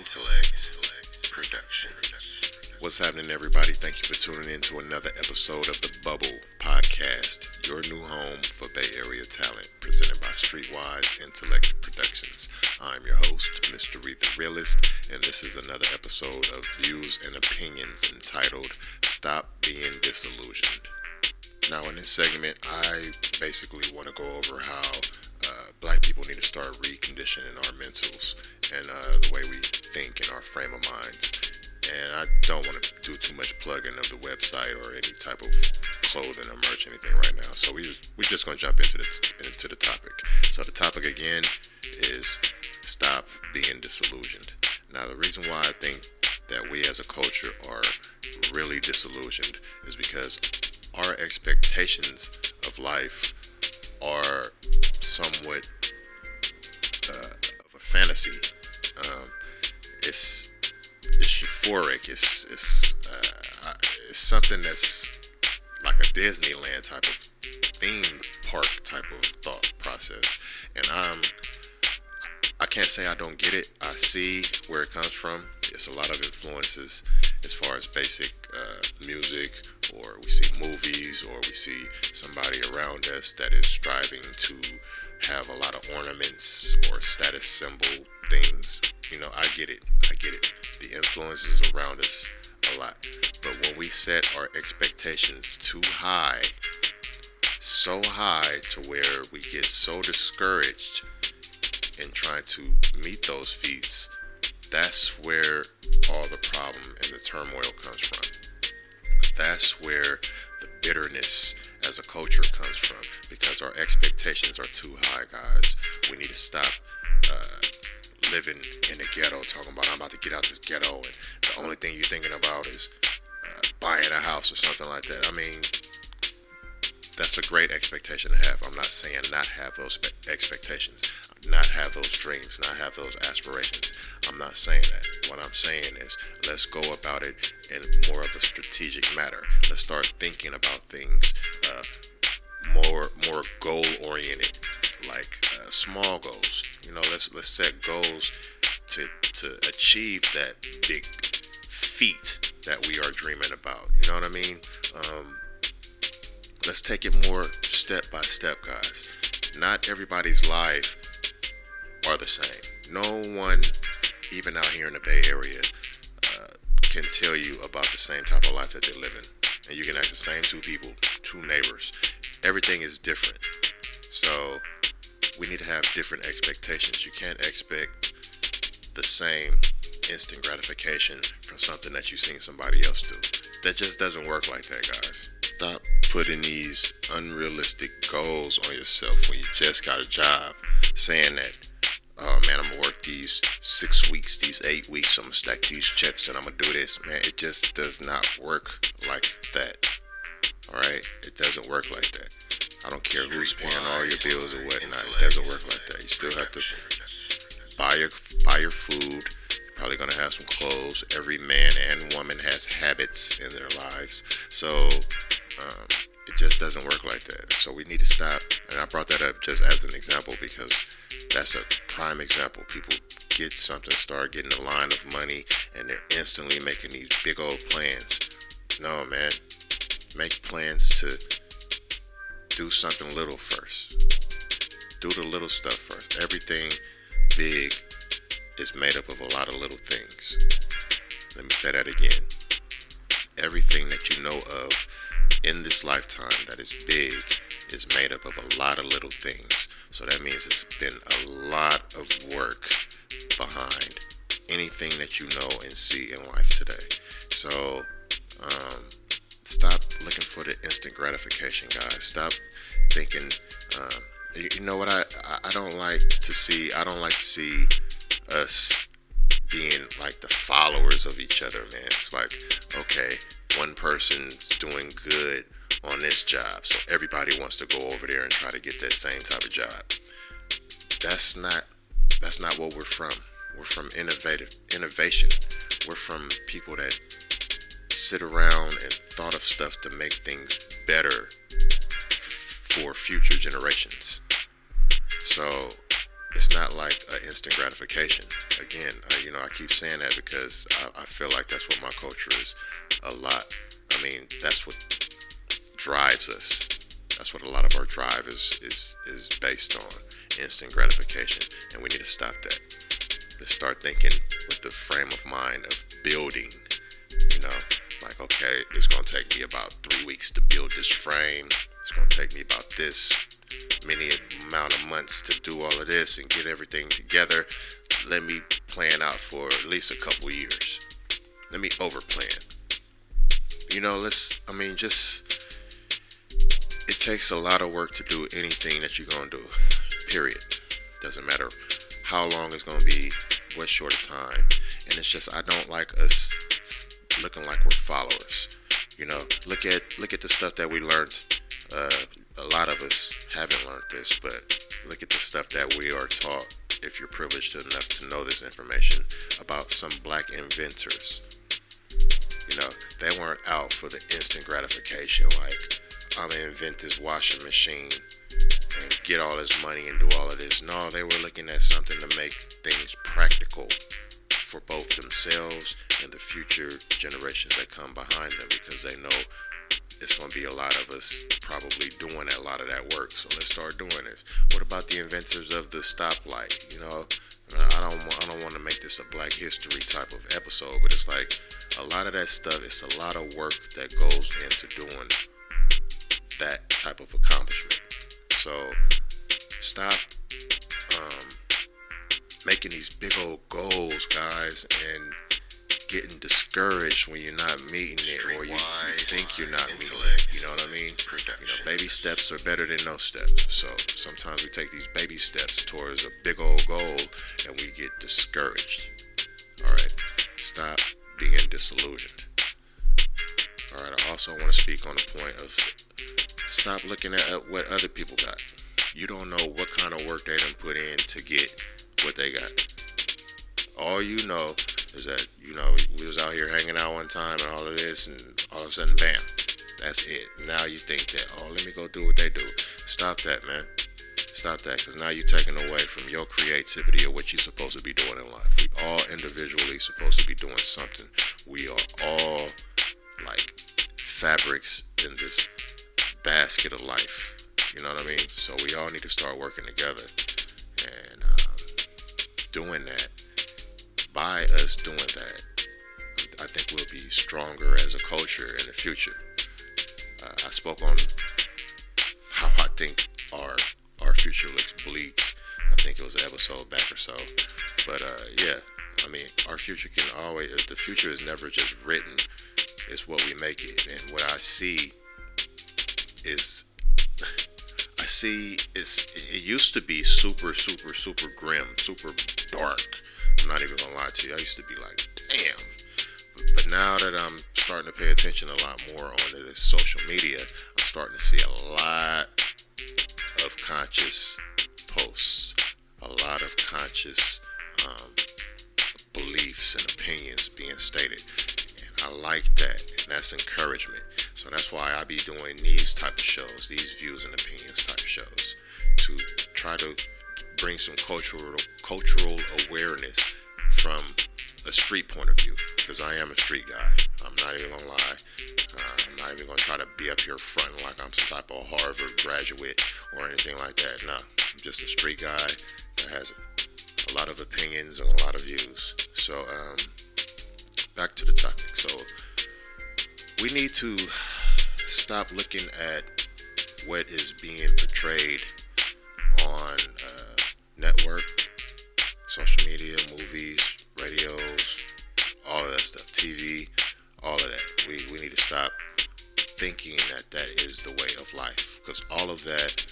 Intellect Productions. What's happening, everybody? Thank you for tuning in to another episode of the Bubble Podcast, your new home for Bay Area talent, presented by Streetwise Intellect Productions. I'm your host, MistaRye The Realist, and this is another episode of Views and Opinions entitled Stop Being Disillusioned. Now, in this segment, I basically want to go over how black people need to start reconditioning our mentals and the way we think in our frame of minds. And I don't want to do too much plugging of the website or any type of clothing or merch, anything right now. So we're just going to jump into the topic. So the topic again is stop being disillusioned. Now, the reason why I think that we as a culture are really disillusioned is because our expectations of life are somewhat of a fantasy. It's euphoric. It's something that's like a Disneyland type of theme park type of thought process, and I can't say I don't get it. I see where it comes from. It's a lot of influences as far as basic music, or we see movies, or we see somebody around us that is striving to have a lot of ornaments or status symbol things. You know, I get it. The influences around us a lot. But when we set our expectations too high, so high to where we get so discouraged in trying to meet those feats, that's where all the problem and the turmoil comes from. That's where the bitterness as a culture comes from, because our expectations are too high, guys. We need to stop living in the ghetto, talking about I'm about to get out this ghetto, and the only thing you're thinking about is buying a house or something like that. I mean, that's a great expectation to have. I'm not saying not have those expectations, not have those dreams, not have those aspirations. I'm not saying that. What I'm saying is, let's go about it in more of a strategic matter. Let's start thinking about things more goal oriented, like small goals. You know, let's set goals to achieve that big feat that we are dreaming about. You know what I mean? Let's take it more step by step, guys. Not everybody's life are the same. No one, even out here in the Bay Area, can tell you about the same type of life that they live in. And you can ask the same two people, two neighbors. Everything is different. So we need to have different expectations. You can't expect the same instant gratification from something that you've seen somebody else do. That just doesn't work like that, guys. Stop putting these unrealistic goals on yourself when you just got a job, saying that, oh man, I'm gonna work these 6 weeks, these 8 weeks, I'm gonna stack these checks and I'm gonna do this. Man, it just does not work like that. Alright? It doesn't work like that. I don't care who's paying all your bills or whatnot. It doesn't work like that. You still have to buy your food. You're probably gonna have some clothes. Every man and woman has habits in their lives. So it just doesn't work like that. So we need to stop. And I brought that up just as an example because that's a prime example. People get something, start getting a line of money, and they're instantly making these big old plans. No, man. Make plans to do something little first. Do the little stuff first. Everything big is made up of a lot of little things. Let me say that again. Everything that you know of in this lifetime that is big is made up of a lot of little things. So that means it's been a lot of work behind anything that you know and see in life today. So stop looking for the instant gratification, guys. Stop thinking, you know what I don't like to see? I don't like to see us being like the followers of each other, man. It's like, okay, one person's doing good on this job, so everybody wants to go over there and try to get that same type of job. That's not what we're from. We're from innovation. We're from people that sit around and thought of stuff to make things better for future generations. So it's not like an instant gratification. Again, I keep saying that because I feel like that's what my culture is a lot. I mean, that's what drives us. That's what a lot of our drive is based on, instant gratification, and we need to stop that. Let's start thinking with the frame of mind of building. Like, okay, it's gonna take me about 3 weeks to build this frame. It's gonna take me about this many amount of months to do all of this and get everything together. Let me plan out for at least a couple years. Let me over plan. It takes a lot of work to do anything that you're gonna do, period. Doesn't matter how long it's gonna be, what short of time. And it's just, I don't like us looking like we're followers. Look at the stuff that we learned. A lot of us haven't learned this, but look at the stuff that we are taught, if you're privileged enough to know this information, about some black inventors. They weren't out for the instant gratification, like, I'm gonna invent this washing machine and get all this money and do all of this. No, they were looking at something to make things practical for both themselves and the future generations that come behind them, because they know it's going to be a lot of us probably doing a lot of that work. So let's start doing it. What about the inventors of the stoplight? I don't want to make this a Black History type of episode, but it's like a lot of that stuff. It's a lot of work that goes into doing that type of accomplishment. So stop making these big old goals, guys, and getting discouraged when you're not meeting it, or you think you're not meeting it. You know what I mean? Baby steps are better than no steps. So sometimes we take these baby steps towards a big old goal and we get discouraged. All right, stop being disillusioned. All right, I also want to speak on the point of stop looking at what other people got. You don't know what kind of work they done put in to get what they got. All you know is that, we was out here hanging out one time and all of this, and all of a sudden, bam, that's it. Now you think that, let me go do what they do. Stop that, man. Stop that, because now you're taking away from your creativity or what you're supposed to be doing in life. We all individually supposed to be doing something. We are all like fabrics in this basket of life. You know what I mean? So we all need to start working together. And doing that, by us doing that, I think we'll be stronger as a culture in the future. I spoke on how I think our future looks bleak. I think it was an episode back or so. But our future the future is never just written. It's what we make it. And what I see is, it used to be super, super, super grim, super dark. I'm not even gonna lie to you. I used to be like, damn. But now that I'm starting to pay attention a lot more on the social media, I'm starting to see a lot of conscious posts, a lot of conscious beliefs and opinions being stated. And I like that, and that's encouragement. So that's why I be doing these type of shows, these views and opinions type of shows, to try to bring some cultural awareness from a street point of view, because I am a street guy. I'm not even gonna lie. I'm not even gonna try to be up here fronting like I'm some type of Harvard graduate or anything like that. No, I'm just a street guy that has a lot of opinions and a lot of views. So back to the topic. So we need to stop looking at what is being portrayed on network, social media, movies, radios, all of that stuff, TV, all of that. We need to stop thinking that is the way of life, because all of that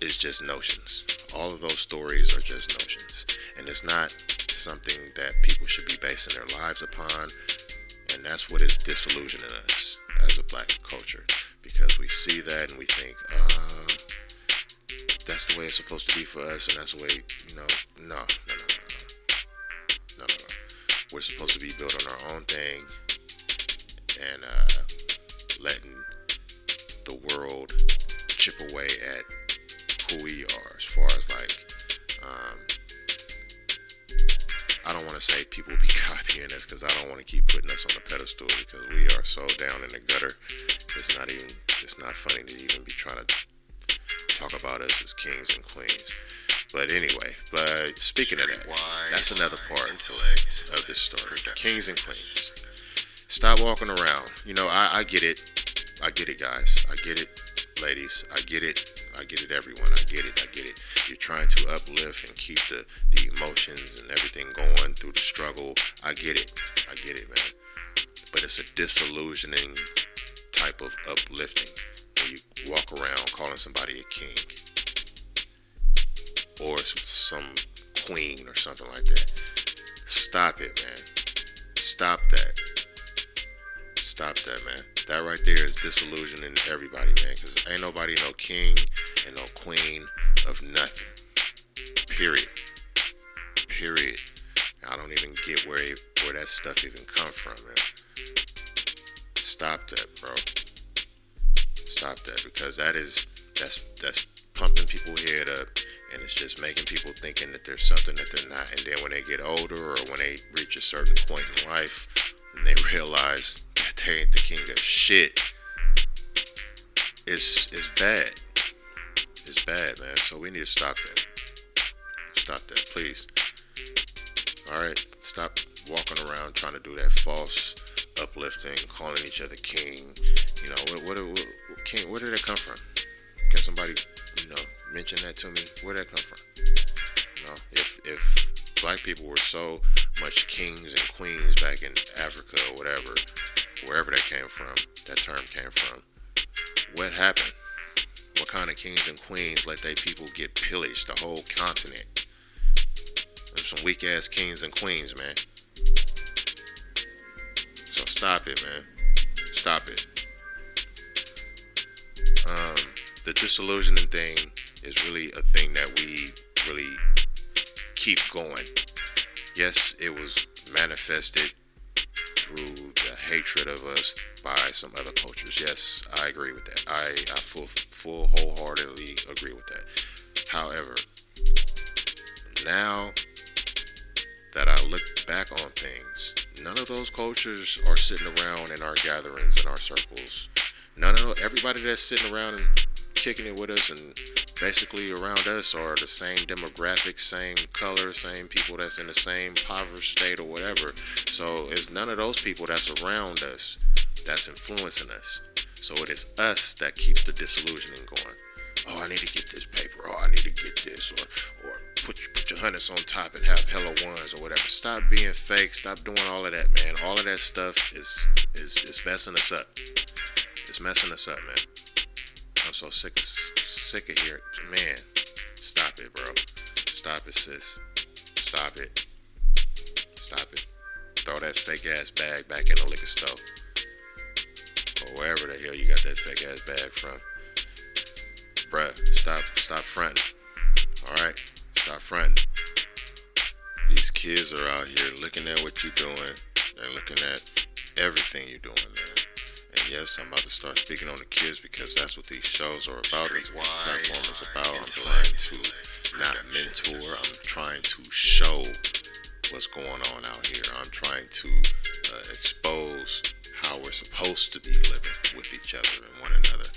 is just notions. All of those stories are just notions, and it's not something that people should be basing their lives upon. And that's what is disillusioning us as a black culture, because we see that and we think, that's the way it's supposed to be for us, and that's the way, no. We're supposed to be building our own thing and letting the world chip away at who we are, as far as like, I don't want to say people be copying us, because I don't want to keep putting us on the pedestal, because we are so down in the gutter. It's not funny to even be trying to talk about us as kings and queens. But anyway, speaking of that, that's another part of this story. Kings and queens. Stop walking around. You know, I get it. I get it, guys. I get it, ladies. I get it. I get it, everyone. I get it. You're trying to uplift and keep the emotions and everything going through the struggle. I get it, man. But it's a disillusioning type of uplifting when you walk around calling somebody a king or some queen or something like that. Stop it, man. Stop that, man. That right there is disillusioning everybody, man, because ain't nobody no king and no queen of nothing. Period. I don't even get where that stuff even come from, man. Stop that, bro. Stop that, because that's pumping people's head up, and it's just making people thinking that there's something that they're not. And then when they get older, or when they reach a certain point in life, and they realize that they ain't the king of shit, it's bad. It's bad, man. So we need to stop that. Stop that, please. Alright? Stop walking around trying to do that false uplifting, calling each other king. You know, what king, where did that come from? Can somebody, mention that to me? Where did that come from? You know, if black people were so much kings and queens back in Africa or whatever, wherever that came from, that term came from, what happened? What kind of kings and queens let they people get pillaged the whole continent? There's some weak ass kings and queens, man. So stop it, man. Stop it. The disillusioning thing is really a thing that we really keep going. Yes, it was manifested through the hatred of us by some other cultures. Yes, I agree with that. I full wholeheartedly agree with that. However, now that I look back on things, none of those cultures are sitting around in our gatherings, in our circles. Everybody that's sitting around and kicking it with us and basically around us are the same demographic, same color, same people that's in the same impoverished state or whatever. So it's none of those people that's around us that's influencing us. So it is us that keeps the disillusioning going. Oh, I need to get this paper. Oh, I need to get this. Or put your hundreds on top and have hella ones or whatever. Stop being fake. Stop doing all of that, man. All of that stuff is messing us up. It's messing us up, man. I'm so sick of hearing, man. Stop it, bro. Stop it, sis. Stop it. Throw that fake ass bag back in the liquor store, or wherever the hell you got that fake ass bag from. Bruh, stop fronting. Alright? Stop fronting. These kids are out here looking at what you're doing. They're looking at everything you're doing, man. And yes, I'm about to start speaking on the kids, because that's what these shows are about. This platform is about. I'm trying to not mentor. I'm trying to show what's going on out here. I'm trying to expose how we're supposed to be living with each other and one another.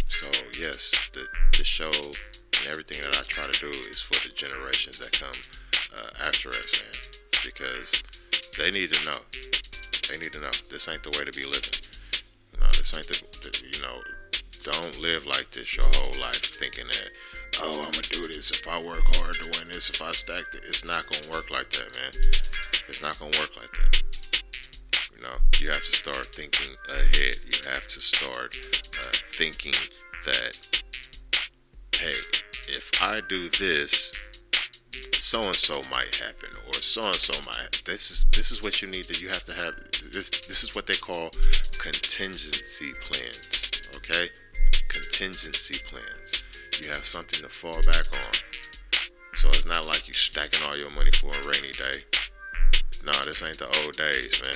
So yes, the show and everything that I try to do is for the generations that come after us, man, because they need to know. They need to know this ain't the way to be living. This ain't don't live like this your whole life, thinking that, oh, I'm gonna do this if I work hard doing this, if I stack it. It's not gonna work like that, man. It's not gonna work like that. You have to start thinking ahead. You have to start thinking that, hey, if I do this, so and so might happen, or so and so might. This is what you need. That you have to have. This is what they call contingency plans. Okay, contingency plans. You have something to fall back on. So it's not like you stacking all your money for a rainy day. No, this ain't the old days, man.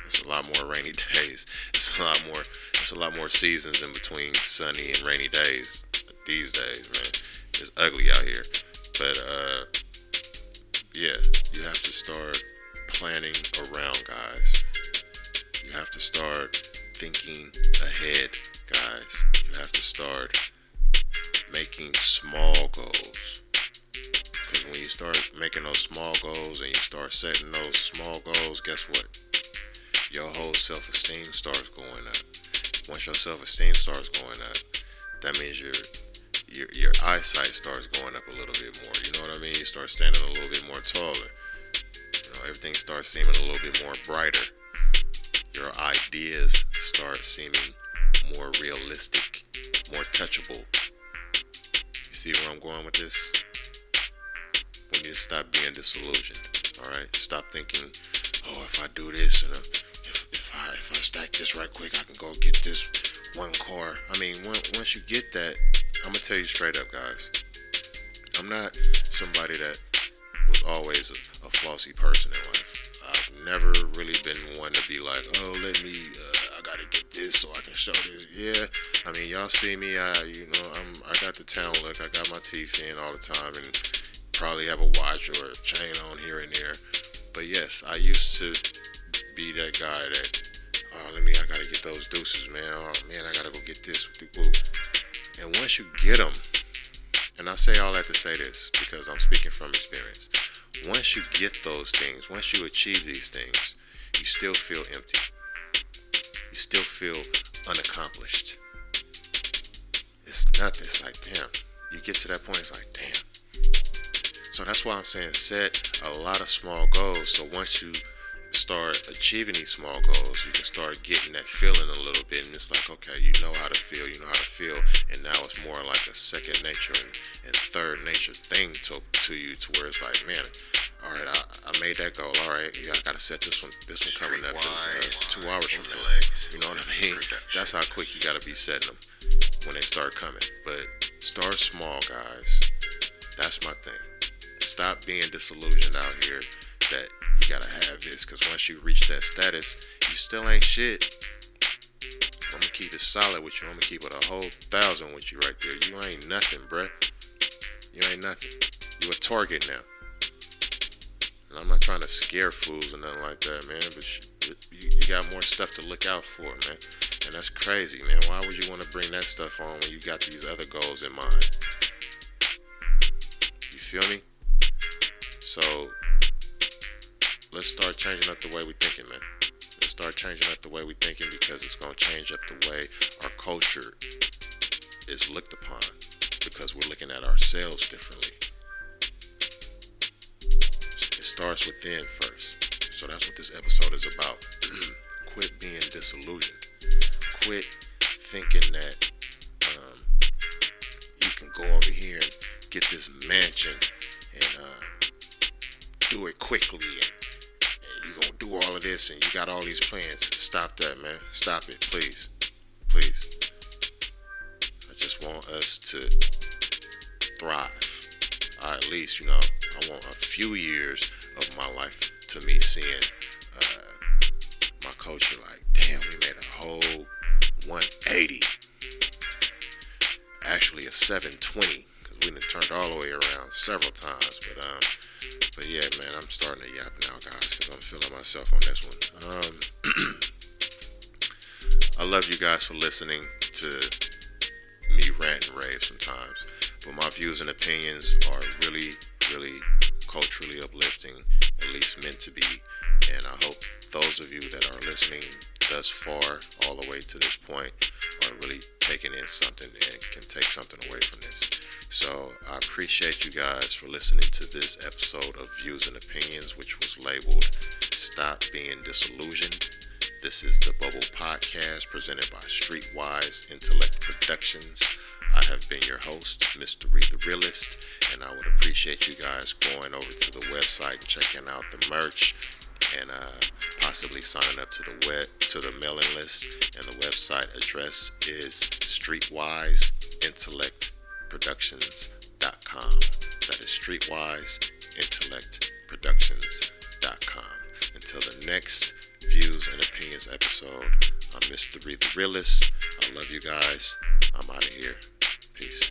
It's a lot more rainy days. It's a lot more seasons in between sunny and rainy days. these days, man. It's ugly out here. But yeah, you have to start planning around, guys. You have to start thinking ahead, guys. You have to start making small goals. Because when you start making those small goals and you start setting those small goals, guess what? Your whole self-esteem starts going up. Once your self-esteem starts going up, that means your eyesight starts going up a little bit more. You know what I mean? You start standing a little bit more taller. You know, everything starts seeming a little bit more brighter. Your ideas start seeming more realistic, more touchable. You see where I'm going with this? We need to stop being disillusioned. All right? Stop thinking, oh, if I do this and if I stack this right quick, I can go get this one car. I mean, once you get that, I'm gonna tell you straight up, guys. I'm not somebody that was always a flossy person in life. I've never really been one to be like, oh, I gotta get this so I can show this. Yeah, I mean, y'all see me, I got the town look. I got my teeth in all the time and probably have a watch or a chain on here and there. But yes, I used to be that guy that, I gotta get those deuces, man. Oh man, I gotta go get this. And once you get them, and I say all that to say this because I'm speaking from experience. Once you get those things, once you achieve these things, you still feel empty. You still feel unaccomplished. It's nothing. It's like, damn. You get to that point, it's like, damn. So that's why I'm saying set a lot of small goals. So once you start achieving these small goals, you can start getting that feeling a little bit, and it's like, okay, you know how to feel, and now it's more like a second nature and third nature thing to you, to where it's like, man, all right, I made that goal, all right, yeah, I gotta set this one coming up 2 hours from now, you know what I mean? That's how quick you gotta be setting them when they start coming. But start small, guys. That's my thing. Stop being disillusioned out here that you gotta have this, because once you reach that status, you still ain't shit. I'm gonna keep it solid with you. I'm gonna keep it a whole 1,000 with you right there. You ain't nothing, bruh. You ain't nothing. You a target now. And I'm not trying to scare fools or nothing like that, man, but you got more stuff to look out for, man. And that's crazy, man. Why would you want to bring that stuff on when you got these other goals in mind? You feel me? So let's start changing up the way we're thinking, man. Let's start changing up the way we're thinking, because it's going to change up the way our culture is looked upon, because we're looking at ourselves differently. It starts within first. So that's what this episode is about. Quit being disillusioned. Quit thinking that you can go over here and get this mansion and do it quickly, and you're gonna do all of this, and you got all these plans. Stop that, man. Stop it, please. Please. I just want us to thrive. At least, I want a few years of my life to me seeing my culture like, damn, we made a whole 180. Actually a 720, because we done turned all the way around several times. But yeah, man, I'm starting to yap now, guys, because I'm feeling myself on this one. I love you guys for listening to me rant and rave sometimes, but my views and opinions are really, really culturally uplifting, at least meant to be. And I hope those of you that are listening thus far, all the way to this point, are really taking in something and can take something away from this. So I appreciate you guys for listening to this episode of Views and Opinions, which was labeled Stop Being Disillusioned. This is the Bubble Podcast presented by Streetwise Intellect Productions. I have been your host, MistaRye The Realist, and I would appreciate you guys going over to the website and checking out the merch, and possibly signing up to the mailing list. And the website address is Streetwise Intellect Productions.com. That is Streetwise Intellect Productions.com. Until the next Views and Opinions episode, I'm MistaRye The Realist. I love you guys. I'm out of here. Peace.